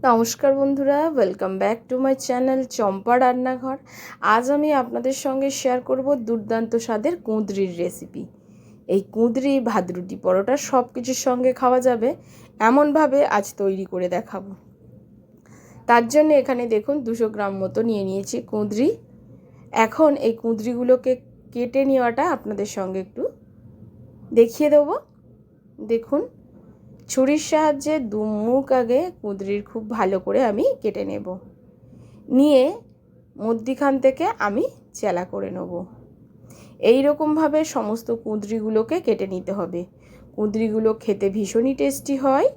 নমস্কার বন্ধুরা, welcome back to my channel Champa রান্নাঘর। আজ আমি আপনাদের সঙ্গে শেয়ার করব দুর্দান্ত স্বাদের কুঁদরির রেসিপি। এই কুঁদরি ভাত রুটি পরোটা সব কিছুর সঙ্গে খাওয়া যাবে এমনভাবে আজ তৈরি করে দেখাবো। তার জন্য এখানে দেখুন 200 গ্রাম মতো নিয়ে নিয়েছি কুঁদরি। এখন এই কুঁদরিগুলোকে কেটে নেওয়াটা আপনাদের সঙ্গে একটু দেখিয়ে দেবো। দেখুন, ছুরির সাহায্যে দুমুখ আগে কুঁদরির খুব ভালো করে আমি কেটে নেব, নিয়ে মধ্যিখান থেকে আমি চেলা করে নেব। এই রকমভাবে সমস্ত কুঁদরিগুলোকে কেটে নিতে হবে। কুঁদরিগুলো খেতে ভীষণই টেস্টি হয়,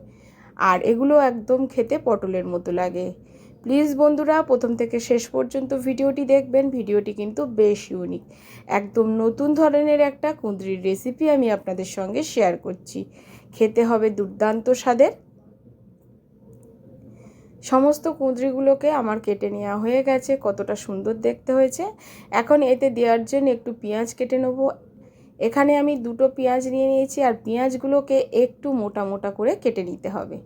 আর এগুলো একদম খেতে পটলের মতো লাগে। প্লিজ বন্ধুরা, প্রথম থেকে শেষ পর্যন্ত ভিডিওটি দেখবেন। ভিডিওটি কিন্তু বেশ ইউনিক, একদম নতুন ধরনের একটা কুঁদরির রেসিপি আমি আপনাদের সঙ্গে শেয়ার করছি। খেতে হবে দুর্দান্ত স্বাদের। সমস্ত কুঁদরিগুলোকে আমার কেটে নেওয়া হয়ে গেছে। কতটা সুন্দর দেখতে হয়েছে। এখন এতে দেওয়ার জন্য একটু পেঁয়াজ কেটে নেব। এখানে আমি 2টো পেঁয়াজ নিয়ে নিয়েছি, আর পেঁয়াজগুলোকে একটু মোটা মোটা করে কেটে নিতে হবে।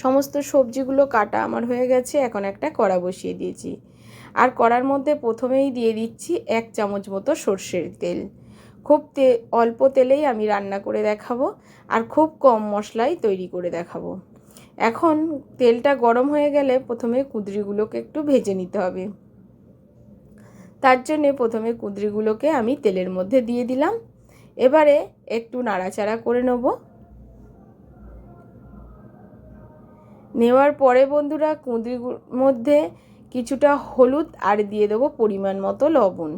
সমস্ত সবজিগুলো কাটা আমার হয়ে গেছে। এখন একটা কড়া বসিয়ে দিয়েছি, আর কড়ার মধ্যে প্রথমেই দিয়ে দিচ্ছি 1 চামচ মতো সর্ষের তেল। খুব অল্প তেলেই আমি রান্না করে দেখাবো, আর খুব কম মশলাই তৈরি করে দেখাবো। এখন তেলটা গরম হয়ে গেলে প্রথমে কুঁদরিগুলোকে একটু ভেজে নিতে হবে। তার জন্যে প্রথমে কুঁদরিগুলোকে আমি তেলের মধ্যে দিয়ে দিলাম। এবারে একটু নাড়াচাড়া করে নেওয়ার পরে বন্ধুরা, কুঁদরির মধ্যে কিছুটা হলুদ আর দিয়ে দেবো পরিমাণ মতো লবণ।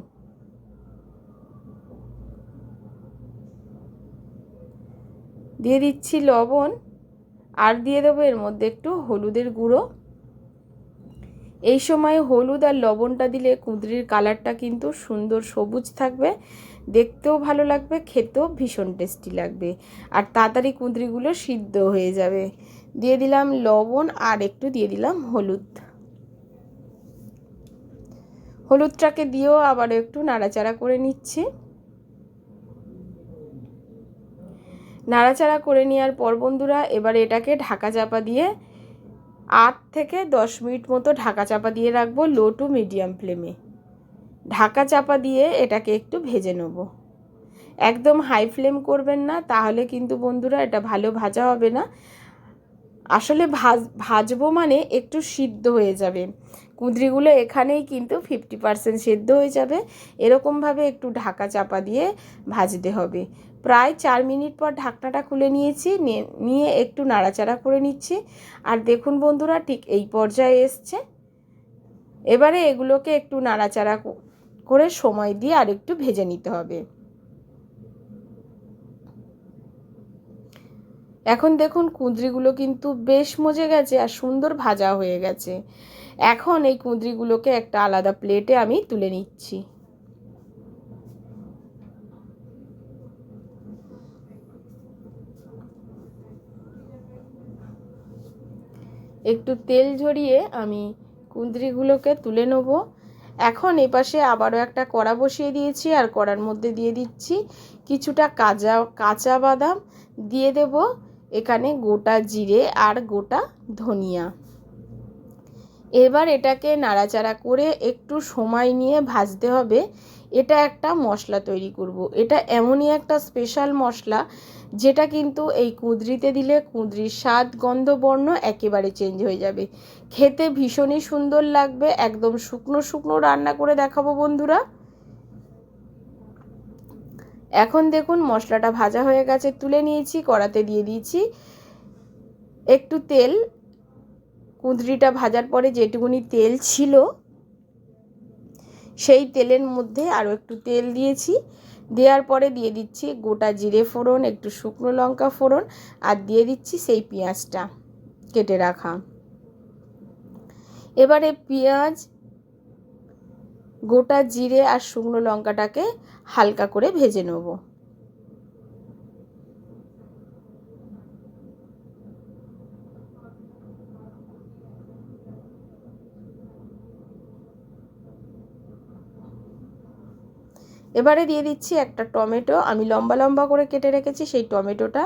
দিয়ে দিচ্ছি লবণ, আর দিয়ে দেবো এর মধ্যে একটু হলুদের গুঁড়ো। এই সময় হলুদ আর লবণটা দিলে কুঁদরির কালারটা কিন্তু সুন্দর সবুজ থাকবে, দেখতেও ভালো লাগবে, খেতেও ভীষণ টেস্টি লাগবে, আর তাড়াতাড়ি কুঁদরিগুলো সিদ্ধ হয়ে যাবে। দিয়ে দিলাম লবণ, আর একটু দিয়ে দিলাম হলুদটাকে দিয়েও আবার একটু নাড়াচাড়া করে নিচ্ছি। নাড়াচাড়া করে নেওয়ার পর বন্ধুরা, এবার এটাকে ঢাকা চাপা দিয়ে 8 থেকে 10 মিনিট মতো ঢাকা চাপা দিয়ে রাখবো, লো টু মিডিয়াম ফ্লেমে। ঢাকা চাপা দিয়ে এটাকে একটু ভেজে নেব। একদম হাই ফ্লেম করবেন না, তাহলে কিন্তু বন্ধুরা এটা ভালো ভাজা হবে না। আসলে ভাজবো মানে একটু সিদ্ধ হয়ে যাবে কুঁদরিগুলো, এখানেই কিন্তু 50% সিদ্ধ হয়ে যাবে। এরকমভাবে একটু ঢাকা চাপা দিয়ে ভাজতে হবে। প্রায় 4 মিনিট পর ঢাকনাটা খুলে নিয়েছি, নিয়ে একটু নাড়াচাড়া করে নিচ্ছি। আর দেখুন বন্ধুরা, ঠিক এই পর্যায়ে এসছে। এবারে এগুলোকে একটু নাড়াচাড়া করে সময় দিয়ে আর একটু ভেজে নিতে হবে। এখন দেখুন কুঁদরিগুলো কিন্তু বেশ মজে গেছে, আর সুন্দর ভাজা হয়ে গেছে। এখন এই কুঁদরিগুলোকে একটা আলাদা প্লেটে আমি তুলে নিচ্ছি। একটু তেল ঝরিয়ে আমি কুঁদরিগুলোকে তুলে নেব। এখন এপাশে আবারও একটা কড়া বসিয়ে দিয়েছি, আর কড়ার মধ্যে দিয়ে দিচ্ছি কিছুটা কাঁচা বাদাম, দিয়ে দেব এখানে গোটা জিরে আর গোটা ধনিয়া। এবার এটাকে নাড়াচাড়া করে একটু সময় নিয়ে ভাজতে হবে। এটা একটা মশলা তৈরি করব। এটা এমনই একটা স্পেশাল মশলা, যেটা কিন্তু এই কুঁদরিতে দিলে কুঁদরির স্বাদ গন্ধ বর্ণ একেবারে চেঞ্জ হয়ে যাবে। খেতে ভীষণই সুন্দর লাগবে। একদম শুকনো শুকনো রান্না করে দেখাবো বন্ধুরা। এখন দেখুন মশলাটা ভাজা হয়ে গেছে, তুলে নিয়েছি। কড়াতে দিয়ে দিয়েছি একটু তেল। কুঁদরিটা ভাজার পরে যেটুকুনি তেল ছিল, সেই তেলের মধ্যে আরও একটু তেল দিয়েছি। দেওয়ার পরে দিয়ে দিচ্ছি গোটা জিরে ফোড়ন, একটু শুকনো লঙ্কা ফোড়ন, আর দিয়ে দিচ্ছি সেই পেঁয়াজটা কেটে রাখা। এবারে পেঁয়াজ, গোটা জিরে আর শুকনো লঙ্কাটাকে হালকা করে ভেজে নেব। এবারে দিয়ে দিচ্ছি একটা টমেটো, আমি লম্বা লম্বা করে কেটে রেখেছি সেই টমেটোটা।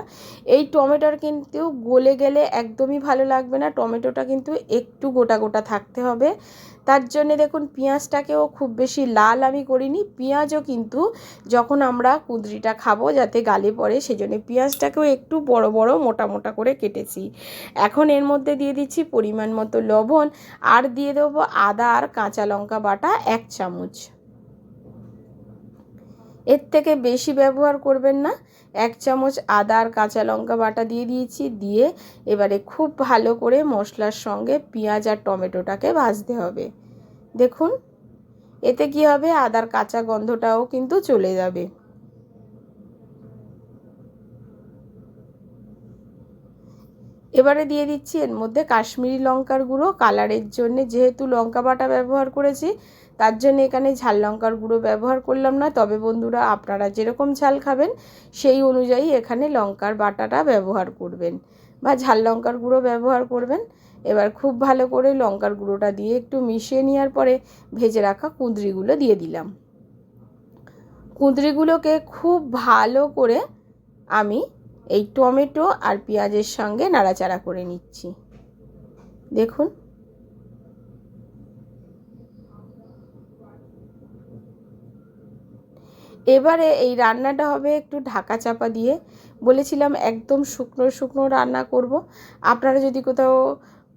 এই টমেটোর কিন্তু গলে গেলে একদমই ভালো লাগবে না, টমেটোটা কিন্তু একটু গোটা গোটা থাকতে হবে। তার জন্যে দেখুন পেঁয়াজটাকেও খুব বেশি লাল আমি করিনি, পেঁয়াজও কিন্তু যখন আমরা কুঁদরিটা খাবো যাতে গালে পড়ে সেজন্য পেঁয়াজটাকেও একটু বড় বড় মোটা মোটা করে কেটেছি। এখন এর মধ্যে দিয়ে দিচ্ছি পরিমাণ মতো লবণ, আর দিয়ে দেবো আদা আর কাঁচা লঙ্কা বাটা 1 চামচ। এর থেকে বেশি ব্যবহার করবেন না। 1 চামচ আদা আর কাঁচা লঙ্কা বাটা দিয়ে দিয়েছি, দিয়ে এবারে খুব ভালো করে মশলার সঙ্গে পেঁয়াজ আর টমেটোটাকে ভাজতে হবে। দেখুন এতে কি হবে, আদার কাঁচা গন্ধটাও কিন্তু চলে যাবে। এবারে দিয়ে দিচ্ছি এর মধ্যে কাশ্মীরি লঙ্কার গুঁড়ো কালারের জন্য, যেহেতু লঙ্কা বাটা ব্যবহার করেছি তার জন্য এখানে ঝাল লঙ্কার গুঁড়ো ব্যবহার করলাম না। তবে বন্ধুরা আপনারা যেরকম ঝাল খাবেন সেই অনুযায়ী এখানে লঙ্কার বাটাটা ব্যবহার করবেন বা ঝাল লঙ্কার গুঁড়ো ব্যবহার করবেন। এবার খুব ভালো করে লঙ্কার গুঁড়োটা দিয়ে একটু মিশিয়ে নেওয়ার পরে ভেজে রাখা কুঁদরিগুলো দিয়ে দিলাম। কুঁদরিগুলোকে খুব ভালো করে আমি এই টমেটো আর পেঁয়াজের সঙ্গে নাড়াচাড়া করে নিচ্ছি। দেখুন এবারে এই রান্নাটা হবে একটু ঢাকা চাপা দিয়ে। বলেছিলাম একদম শুকনো শুকনো রান্না করব। আপনারা যদি কোথাও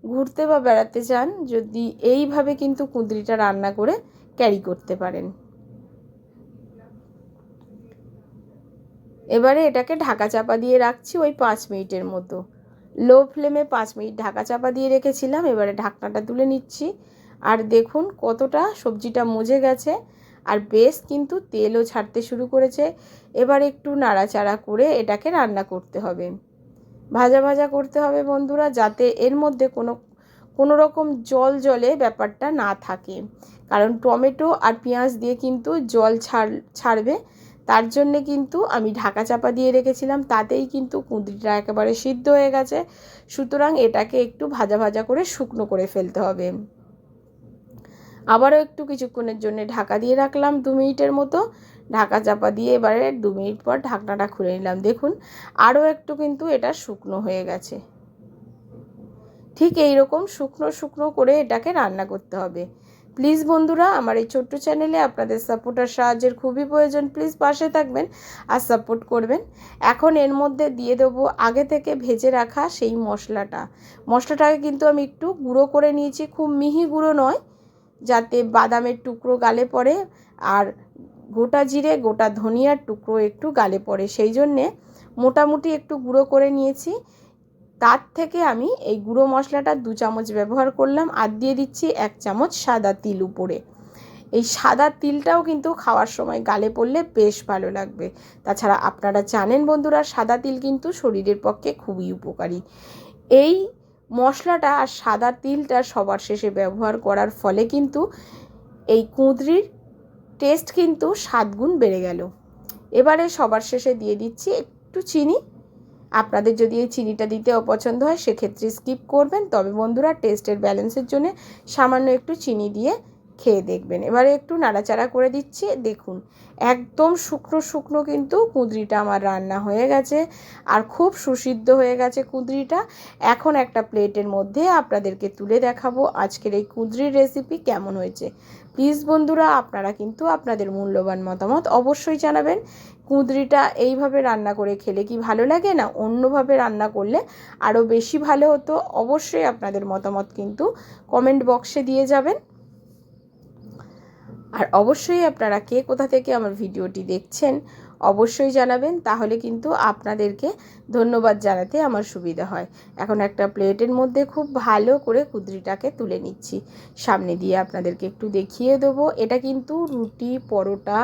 ঘুরতে বা বেড়াতে চান, যদি এইভাবে কিন্তু কুঁদরিটা রান্না করে ক্যারি করতে পারেন। এবারে এটাকে ঢাকা চাপা দিয়ে রাখছি ওই 5 মিনিটের মতো। লো ফ্লেমে 5 মিনিট ঢাকা চাপা দিয়ে রেখেছিলাম। এবারে ঢাকনাটা তুলে নিচ্ছি, আর দেখুন কতটা সবজিটা মজে গেছে আর বেশ কিন্তু তেলও ছাড়তে শুরু করেছে। এবার একটু নাড়াচাড়া করে এটাকে রান্না করতে হবে, ভাজা ভাজা করতে হবে বন্ধুরা, যাতে এর মধ্যে কোনো রকম জল জলে ব্যাপারটা না থাকে, কারণ টমেটো আর পেঁয়াজ দিয়ে কিন্তু জল ছাড়বে। তার জন্যে কিন্তু আমি ঢাকা চাপা দিয়ে রেখেছিলাম, তাতেই কিন্তু কুঁদরিটা একেবারে সিদ্ধ হয়ে গেছে। সুতরাং এটাকে একটু ভাজা ভাজা করে শুকনো করে ফেলতে হবে। আবারও একটু কিছুক্ষণের জন্য ঢাকা দিয়ে রাখলাম 2 মিনিটের মতো। ঢাকা চাপা দিয়ে এবারে 2 মিনিট পর ঢাকনাটা খুলে নিলাম। দেখুন আরও একটু কিন্তু এটা শুকনো হয়ে গেছে। ঠিক এই রকম শুকনো শুকনো করে এটাকে রান্না করতে হবে। প্লিজ বন্ধুরা আমার এই ছোট্ট চ্যানেলে আপনাদের সাপোর্ট আর সাহায্যের খুবই প্রয়োজন, প্লিজ পাশে থাকবেন আর সাপোর্ট করবেন। এখন এর মধ্যে দিয়ে দেবো আগে থেকে ভেজে রাখা সেই মশলাটাকে কিন্তু আমি একটু গুঁড়ো করে নিয়েছি, খুব মিহি গুঁড়ো নয়, যাতে বাদামের টুকরো গালে পড়ে আর গোটা জিরে গোটা ধনিয়ার টুকরো একটু গালে পড়ে, সেই জন্যে মোটামুটি একটু গুঁড়ো করে নিয়েছি। তার থেকে আমি এই গুঁড়ো মশলাটা 2 চামচ ব্যবহার করলাম, আর দিয়ে দিচ্ছি 1 চামচ সাদা তিল উপরে। এই সাদা তিলটাও কিন্তু খাওয়ার সময় গালে পড়লে বেশ ভালো লাগবে। তাছাড়া আপনারা জানেন বন্ধুরা সাদা তিল কিন্তু শরীরের পক্ষে খুবই উপকারী। এই মশলাটা আর সাদা তিলটা সবার শেষে ব্যবহার করার ফলে কিন্তু এই কুঁদরির টেস্ট কিন্তু 7 গুণ বেড়ে গেল। এবারে সবার শেষে দিয়ে দিচ্ছি একটু চিনি। আপনাদের যদি এই চিনিটা দিতে অপছন্দ হয় সেক্ষেত্রে স্কিপ করবেন, তবে বন্ধুরা টেস্টের ব্যালেন্সের জন্য সামান্য একটু চিনি দিয়ে খেয়ে দেখবেন। এবারে একটু নাড়াচাড়া করে দিচ্ছি। দেখুন একদম শুকনো শুকনো কিন্তু কুঁদরিটা আমার রান্না হয়ে গেছে আর খুব সুসিদ্ধ হয়ে গেছে কুঁদরিটা। এখন একটা প্লেটের মধ্যে আপনাদেরকে তুলে দেখাবো আজকের এই কুঁদরির রেসিপি কেমন হয়েছে। প্লিজ বন্ধুরা আপনারা কিন্তু আপনাদের মূল্যবান মতামত অবশ্যই জানাবেন। কুঁদরিটা এইভাবে রান্না করে খেলে কি ভালো লাগে, না অন্যভাবে রান্না করলে আরও বেশি ভালো হতো? অবশ্যই আপনাদের মতামত কিন্তু কমেন্ট বক্সে দিয়ে যাবেন। আর অবশ্যই আপনারা কে কোথা থেকে আমার ভিডিওটি দেখছেন অবশ্যই জানাবেন, তাহলে কিন্তু আপনাদেরকে ধন্যবাদ জানাতে আমার সুবিধা হয়। এখন একটা প্লেটের মধ্যে খুব ভালো করে কুঁদরিটাকে তুলে নিচ্ছি, সামনে দিয়ে আপনাদেরকে একটু দেখিয়ে দেবো। এটা কিন্তু রুটি পরোটা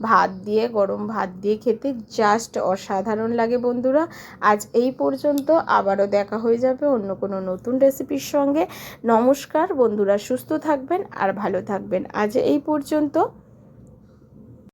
ভাত দিয়ে, গরম ভাত দিয়ে খেতে জাস্ট অসাধারণ লাগে বন্ধুরা। আজ এই পর্যন্ত, আবারও দেখা হয়ে যাবে অন্য কোনো নতুন রেসিপির সঙ্গে। নমস্কার বন্ধুরা, সুস্থ থাকবেন আর ভালো থাকবেন। আজ এই পর্যন্ত।